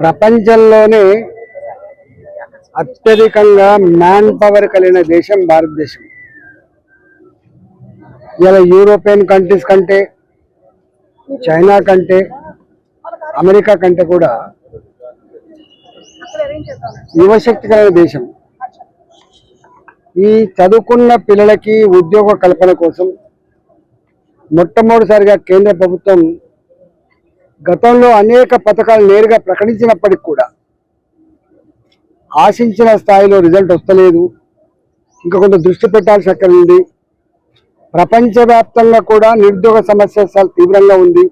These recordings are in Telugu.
ప్రపంచంలోనే అత్యధికంగా మ్యాన్ పవర్ కలిగిన దేశం భారతదేశం. ఇలా యూరోపియన్ కంట్రీస్ కంటే, చైనా కంటే, అమెరికా కంటే కూడా యువశక్తి కలిగిన దేశం. ఈ చదువుకున్న పిల్లలకి ఉద్యోగ కల్పన కోసం మొట్టమొదటిసారిగా కేంద్ర ప్రభుత్వం గతంలో అనేక పథకాలు నేరుగా ప్రకటించినప్పటికీ కూడా ఆశించిన స్థాయిలో రిజల్ట్ వస్తలేదు. ఇంకా కొంత దృష్టి పెట్టాల్సి అక్కడ ఉంది. ప్రపంచవ్యాప్తంగా కూడా నిరుద్యోగ సమస్య చాలా తీవ్రంగా ఉంది.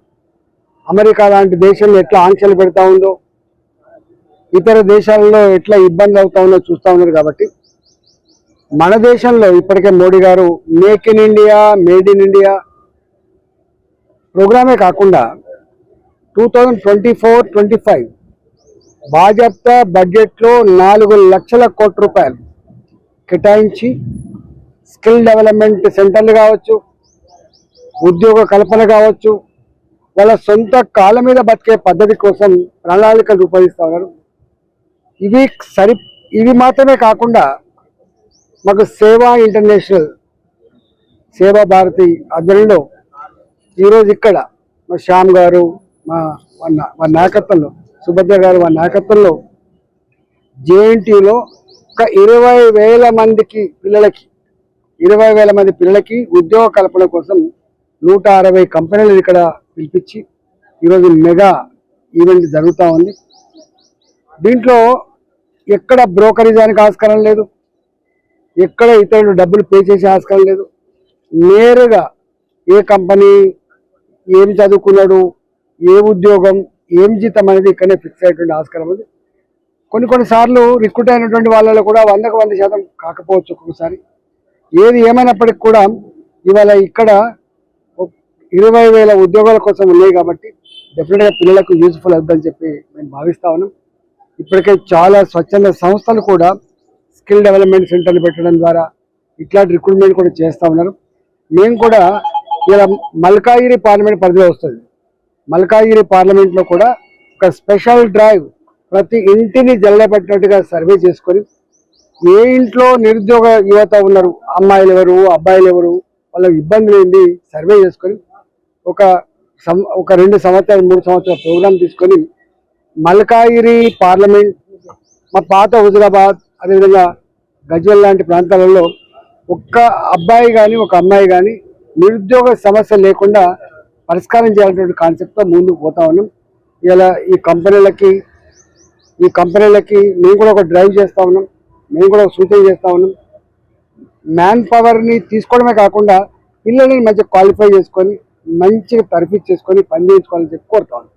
అమెరికా లాంటి దేశంలో ఎట్లా ఆంక్షలు పెడతా ఉందో, ఇతర దేశాలలో ఎట్లా ఇబ్బంది అవుతా ఉందో చూస్తూ ఉన్నారు. కాబట్టి మన దేశంలో ఇప్పటికే మోడీ గారు make in India, made in India ప్రోగ్రామే కాకుండా 2024-25 బాజప్తా బడ్జెట్లో 4 లక్షల కోట్ల రూపాయలు కేటాయించి స్కిల్ డెవలప్మెంట్ సెంటర్లు కావచ్చు, ఉద్యోగ కల్పన కావచ్చు, వాళ్ళ సొంత కాళ్ళ మీద బతికే పద్ధతి కోసం ప్రణాళికలు రూపొందిస్తూ ఉన్నారు. ఇవి మాత్రమే కాకుండా మాకు సేవా ఇంటర్నేషనల్, సేవా భారతి ఆధ్వర్యంలో ఈరోజు ఇక్కడ మా శ్యామ్ గారు మా నాయకత్వంలో, సుభద్ర గారు మా నాయకత్వంలో జేఎన్టీయూలో ఒక 20,000 మందికి పిల్లలకి 20,000 మంది పిల్లలకి ఉద్యోగ కల్పన కోసం 160 కంపెనీలు ఇక్కడ పిలిపించి ఈరోజు మెగా ఈవెంట్ జరుగుతూ ఉంది. దీంట్లో ఎక్కడ బ్రోకరేజానికి ఆస్కారం లేదు, ఎక్కడ ఇతరులు డబ్బులు పే చేసే ఆస్కారం లేదు. నేరుగా ఏ కంపెనీ, ఏం చదువుకున్నాడు, ఏ ఉద్యోగం, ఏం జీతం అనేది ఇక్కడనే ఫిక్స్ అయ్యేటువంటి ఆస్కారం ఉంది. కొన్నిసార్లు రిక్రూట్ అయినటువంటి వాళ్ళలో కూడా 100% కాకపోవచ్చు ఒక్కొక్కసారి. ఏది ఏమైనప్పటికీ కూడా ఇవాళ ఇక్కడ 20,000 ఉద్యోగాల కోసం ఉన్నాయి. కాబట్టి డెఫినెట్గా పిల్లలకు యూజ్ఫుల్ అవుతుందని చెప్పి మేము భావిస్తా ఉన్నాం. ఇప్పటికే చాలా స్వచ్ఛంద సంస్థలు కూడా స్కిల్ డెవలప్మెంట్ సెంటర్లు పెట్టడం ద్వారా ఇట్లాంటి రిక్రూట్మెంట్ కూడా చేస్తూ ఉన్నారు. మేము కూడా ఇలా మల్కాజిగిరి పార్లమెంట్ పరిధిలో వస్తుంది. మల్కాజిగిరి పార్లమెంట్లో కూడా ఒక స్పెషల్ డ్రైవ్ ప్రతి ఇంటిని జల్లబెట్టినట్టుగా సర్వే చేసుకొని ఏ ఇంట్లో నిరుద్యోగ యువత ఉన్నారు, అమ్మాయిలు ఎవరు, అబ్బాయిలు ఎవరు, వాళ్ళ ఇబ్బందులు ఏంటి సర్వే చేసుకొని ఒక 2 సంవత్సరాలు 3 సంవత్సరాల ప్రోగ్రాం తీసుకొని మల్కాజిగిరి పార్లమెంట్, మా పాత హుజురాబాద్, అదేవిధంగా గజ్వెల్ లాంటి ప్రాంతాలలో ఒక్క అబ్బాయి కానీ ఒక అమ్మాయి కానీ నిరుద్యోగ సమస్య లేకుండా పరిష్కారం చేయాలనేటువంటి కాన్సెప్ట్తో ముందుకు పోతా ఉన్నాం. ఇలా ఈ కంపెనీలకి మేము కూడా ఒక డ్రైవ్ చేస్తూ ఉన్నాం, మేము కూడా ఒక సూచన చేస్తూ ఉన్నాం. మ్యాన్ పవర్ని తీసుకోవడమే కాకుండా పిల్లల్ని మంచిగా క్వాలిఫై చేసుకొని మంచిగా తర్ఫీదు చేసుకొని పని చేయించుకోవాలని చెప్పి కోరుతా ఉన్నాం.